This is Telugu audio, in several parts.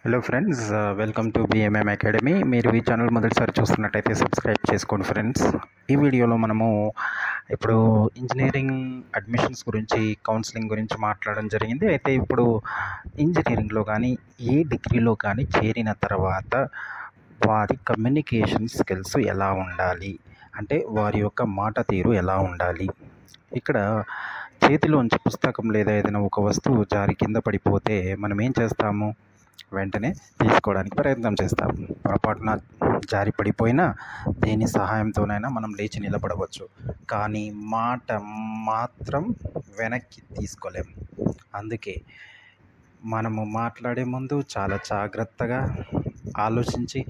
Hello friends, welcome to BMM academy. మీరు ఈ ఛానల్ మొదటిసారి చూస్తున్నట్టయితే సబ్స్క్రైబ్ చేసుకోండి ఫ్రెండ్స్. ఈ వీడియోలో మనము ఇప్పుడు ఇంజనీరింగ్ అడ్మిషన్స్ గురించి, కౌన్సిలింగ్ గురించి మాట్లాడడం జరిగింది. అయితే ఇప్పుడు ఇంజనీరింగ్లో కానీ ఏ డిగ్రీలో కానీ చేరిన తర్వాత వారి కమ్యూనికేషన్ స్కిల్స్ ఎలా ఉండాలి, అంటే వారి యొక్క మాట తీరు ఎలా ఉండాలి. ఇక్కడ చేతిలోంచి పుస్తకం లేదా ఏదైనా ఒక వస్తువు జారి కింద పడిపోతే మనం ఏం చేస్తాము? వెంటనే తీసుకోవడానికి ప్రయత్నం చేస్తాం. పొరపాటున జారి పడిపోయినా దేని సహాయంతోనైనా మనం లేచి నిలబడవచ్చు, కానీ మాట మాత్రం వెనక్కి తీసుకోలేం. అందుకే మనము మాట్లాడే ముందు చాలా జాగ్రత్తగా ఆలోచించి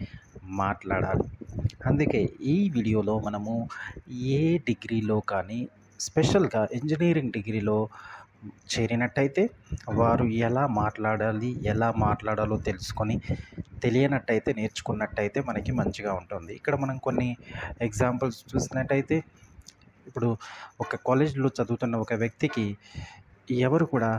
మాట్లాడాలి. అందుకే ఈ వీడియోలో మనము ఏ డిగ్రీలో కానీ, స్పెషల్గా ఇంజనీరింగ్ డిగ్రీలో చేరినట్టయితే వారు ఎలా మాట్లాడాలి, ఎలా మాట్లాడాలో తెలుసుకొని, తెలియనట్టయితే నేర్చుకున్నట్టయితే మనకి మంచిగా ఉంటుంది. ఇక్కడ మనం కొన్ని ఎగ్జాంపుల్స్ చూసినట్టయితే, ఇప్పుడు ఒక కాలేజీలో చదువుతున్న ఒక వ్యక్తికి ఎవరు కూడా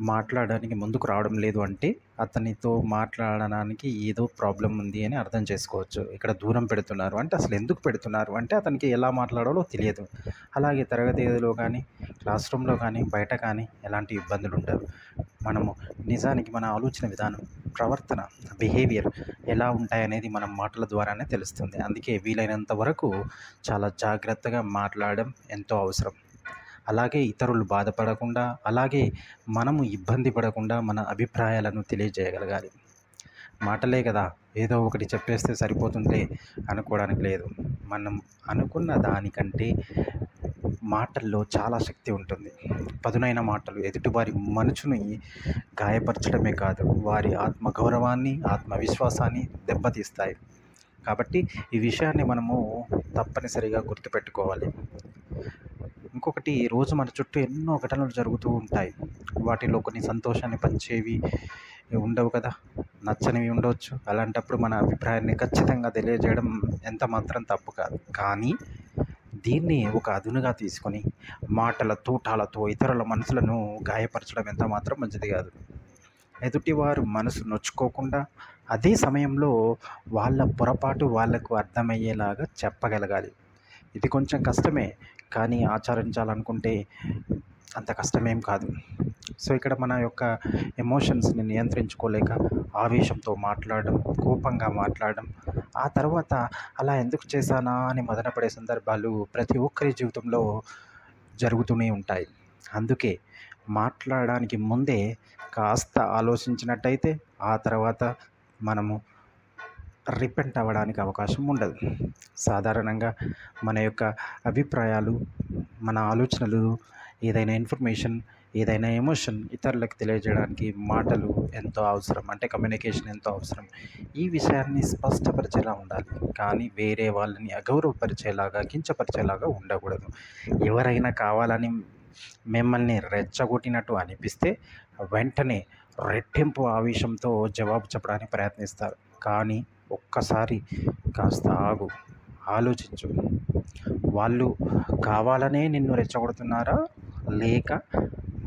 మాట్లాడడానికి ముందుకు రావడం లేదు అంటే అతనితో మాట్లాడడానికి ఏదో ప్రాబ్లం ఉంది అని అర్థం చేసుకోవచ్చు. ఇక్కడ దూరం పెడుతున్నారు అంటే అసలు ఎందుకు పెడుతున్నారు అంటే అతనికి ఎలా మాట్లాడాలో తెలియదు. అలాగే తరగతి గదిలో కానీ, క్లాస్ రూమ్లో కానీ, బయట కానీ ఎలాంటి ఇబ్బందులు ఉండవు. మనము నిజానికి మన ఆలోచన విధానం, ప్రవర్తన, బిహేవియర్ ఎలా ఉంటాయనేది మన మాటల ద్వారానే తెలుస్తుంది. అందుకే వీలైనంత వరకు చాలా జాగ్రత్తగా మాట్లాడడం ఎంతో అవసరం. అలాగే ఇతరులు బాధపడకుండా, అలాగే మనము ఇబ్బంది పడకుండా మన అభిప్రాయాలను తెలియజేయగలగాలి. మాటలే కదా, ఏదో ఒకటి చెప్పేస్తే సరిపోతుంది అనుకోవడానికి లేదు. మనం అనుకున్న దానికంటే మాటల్లో చాలా శక్తి ఉంటుంది. పదునైన మాటలు ఎదుటివారి మనసుని గాయపరచడమే కాదు, వారి ఆత్మగౌరవాన్ని, ఆత్మవిశ్వాసాన్ని దెబ్బతీస్తాయి. కాబట్టి ఈ విషయాన్ని మనము తప్పనిసరిగా గుర్తుపెట్టుకోవాలి. ఇంకొకటి, రోజు మన చుట్టూ ఎన్నో ఘటనలు జరుగుతూ ఉంటాయి. వాటిలో కొన్ని సంతోషాన్ని పంచేవి ఉండవు కదా, నచ్చనివి ఉండవచ్చు. అలాంటప్పుడు మన అభిప్రాయాన్ని ఖచ్చితంగా తెలియజేయడం ఎంత మాత్రం తప్పు కాదు. కానీ దీన్ని ఒక అదునుగా తీసుకొని మాటల తూటాలతో ఇతరుల మనసులను గాయపరచడం ఎంత మాత్రం మంచిది కాదు. ఎదుటివారు మనసు నొచ్చుకోకుండా అదే సమయంలో వాళ్ళ పొరపాటు వాళ్లకు అర్థమయ్యేలాగా చెప్పగలగాలి. ఇది కొంచెం కష్టమే, కానీ ఆచరించాలనుకుంటే అంత కష్టమేం కాదు. సో ఇక్కడ మన యొక్క ఎమోషన్స్ని నియంత్రించుకోలేక ఆవేశంతో మాట్లాడడం, కోపంగా మాట్లాడడం, ఆ తర్వాత అలా ఎందుకు చేశానా అని మదనపడే సందర్భాలు ప్రతి ఒక్కరి జీవితంలో జరుగుతూనే ఉంటాయి. అందుకే మాట్లాడడానికి ముందే కాస్త ఆలోచించినట్టయితే ఆ తర్వాత మనము రిపెంట్ అవ్వడానికి అవకాశం ఉండదు. సాధారణంగా మన యొక్క అభిప్రాయాలు, మన ఆలోచనలు, ఏదైనా ఇన్ఫర్మేషన్, ఏదైనా ఎమోషన్ ఇతరులకు తెలియజేయడానికి మాటలు ఎంతో అవసరం. అంటే కమ్యూనికేషన్ ఎంతో అవసరం. ఈ విషయాన్ని స్పష్టపరిచేలా ఉండాలి, కానీ వేరే వాళ్ళని అగౌరవపరిచేలాగా, కించపరిచేలాగా ఉండకూడదు. ఎవరైనా కావాలని మిమ్మల్ని రెచ్చగొట్టినట్టు అనిపిస్తే వెంటనే రెట్టింపు ఆవేశంతో జవాబు చెప్పడానికి ప్రయత్నిస్తారు. కానీ ఒక్కసారి కాస్త ఆగు, ఆలోచించు. వాళ్ళు కావాలనే నిన్ను రెచ్చగొడుతున్నారా, లేక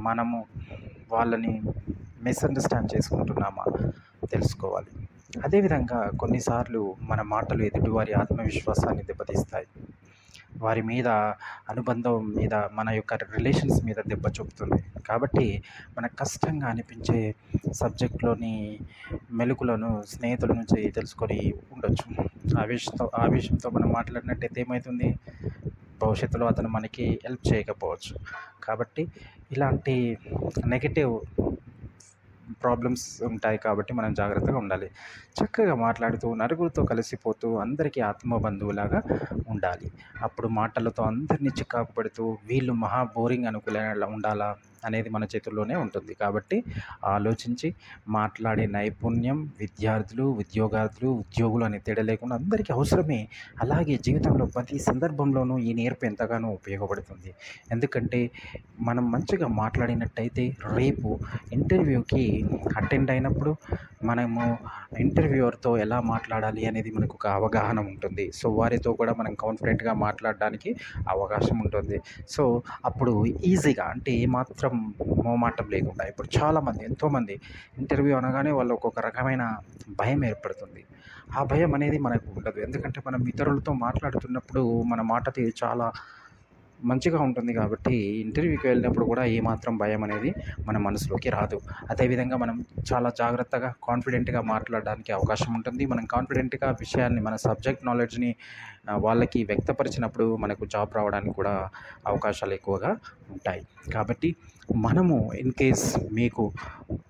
మనము వాళ్ళని మిస్అండర్స్టాండ్ చేసుకుంటున్నామా తెలుసుకోవాలి. అదేవిధంగా కొన్నిసార్లు మన మాటలు ఎదుటివారి ఆత్మవిశ్వాసాన్ని దెబ్బతీస్తాయి. వారి మీద, అనుబంధం మీద, మన యొక్క రిలేషన్స్ మీద దెబ్బ చూపుతుంది. కాబట్టి మనకు కష్టంగా అనిపించే సబ్జెక్ట్లోని మెళకులను స్నేహితుల నుంచి తెలుసుకొని ఉండొచ్చు. ఆవేశంతో మనం మాట్లాడినట్టయితే ఏమవుతుంది? భవిష్యత్తులో అతను మనకి హెల్ప్ చేయకపోవచ్చు. కాబట్టి ఇలాంటి నెగటివ్ ప్రాబ్లమ్స్ ఉంటాయి. కాబట్టి మనం జాగ్రత్తగా ఉండాలి. చక్కగా మాట్లాడుతూ, నలుగురితో కలిసిపోతూ, అందరికీ ఆత్మబంధువులాగా ఉండాలి. అప్పుడు మాటలతో అందరినీ చికాకు పెడుతూ వీళ్ళు మహా బోరింగ్ అనుకునేలా ఉండాలా అనేది మన చేతుల్లోనే ఉంటుంది. కాబట్టి ఆలోచించి మాట్లాడే నైపుణ్యం విద్యార్థులు, ఉద్యోగులు అనే తేడా లేకుండా అందరికీ అవసరమే. అలాగే జీవితంలో ప్రతి సందర్భంలోనూ ఈ నేర్పు ఎంతగానో ఉపయోగపడుతుంది. ఎందుకంటే మనం మంచిగా మాట్లాడినట్టయితే రేపు ఇంటర్వ్యూకి అటెండ్ అయినప్పుడు మనము ఇంటర్వ్యూవర్తో ఎలా మాట్లాడాలి అనేది మనకు ఒక అవగాహన ఉంటుంది. సో వారితో కూడా మనం కాన్ఫిడెంట్గా మాట్లాడడానికి అవకాశం ఉంటుంది. సో అప్పుడు ఈజీగా, అంటే ఏమాత్రం మొహమాటం లేకుండా, ఇప్పుడు చాలామంది, ఎంతోమంది ఇంటర్వ్యూ అనగానే వాళ్ళు ఒక్కొక్క రకమైన భయం ఏర్పడుతుంది. ఆ భయం అనేది మనకు ఉండదు. ఎందుకంటే మనం ఇతరులతో మాట్లాడుతున్నప్పుడు మన మాట తీరు చాలా మంచిగా ఉంటుంది కాబట్టి ఇంటర్వ్యూకి వెళ్ళినప్పుడు కూడా ఏమాత్రం భయం అనేది మన మనసులోకి రాదు. అదేవిధంగా మనం చాలా జాగ్రత్తగా కాన్ఫిడెంట్గా మాట్లాడడానికి అవకాశం ఉంటుంది. మనం కాన్ఫిడెంట్గా విషయాన్ని మన సబ్జెక్ట్ నాలెడ్జ్ని వాళ్ళకి వ్యక్తపరిచినప్పుడు మనకు జాబ్ రావడానికి కూడా అవకాశాలు ఎక్కువగా ఉంటాయి. కాబట్టి మనము ఇన్ కేస్ మీకు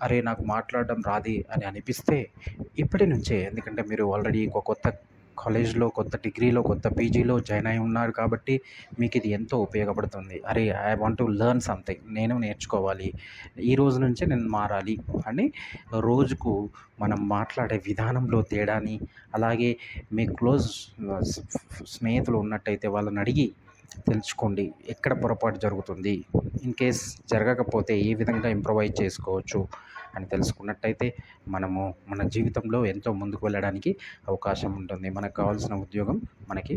అరే నాకు మాట్లాడడం రాది అని అనిపిస్తే ఇప్పటి నుంచే, ఎందుకంటే మీరు ఆల్రెడీ ఒక కొత్త కాలేజ్లో, కొత్త డిగ్రీలో, కొత్త పీజీలో జాయిన్ అయి ఉన్నారు కాబట్టి మీకు ఇది ఎంతో ఉపయోగపడుతుంది. అరే I want to learn something, నేను నేర్చుకోవాలి, ఈ రోజు నుంచే నేను మారాలి అని రోజుకు మనం మాట్లాడే విధానంలో తేడాని, అలాగే మీ క్లోజ్ స్నేహితులు ఉన్నట్టయితే వాళ్ళని అడిగి తెలుసుకోండి ఎక్కడ పొరపాటు జరుగుతుంది, ఇన్ కేస్ జరగకపోతే ఏ విధంగా ఇంప్రొవైజ్ చేసుకోవచ్చు అని తెలుసుకున్నట్టయితే మనము మన జీవితంలో ఎంతో ముందుకు వెళ్ళడానికి అవకాశం ఉంటుంది. మనకు కావాల్సిన ఉద్యోగం మనకి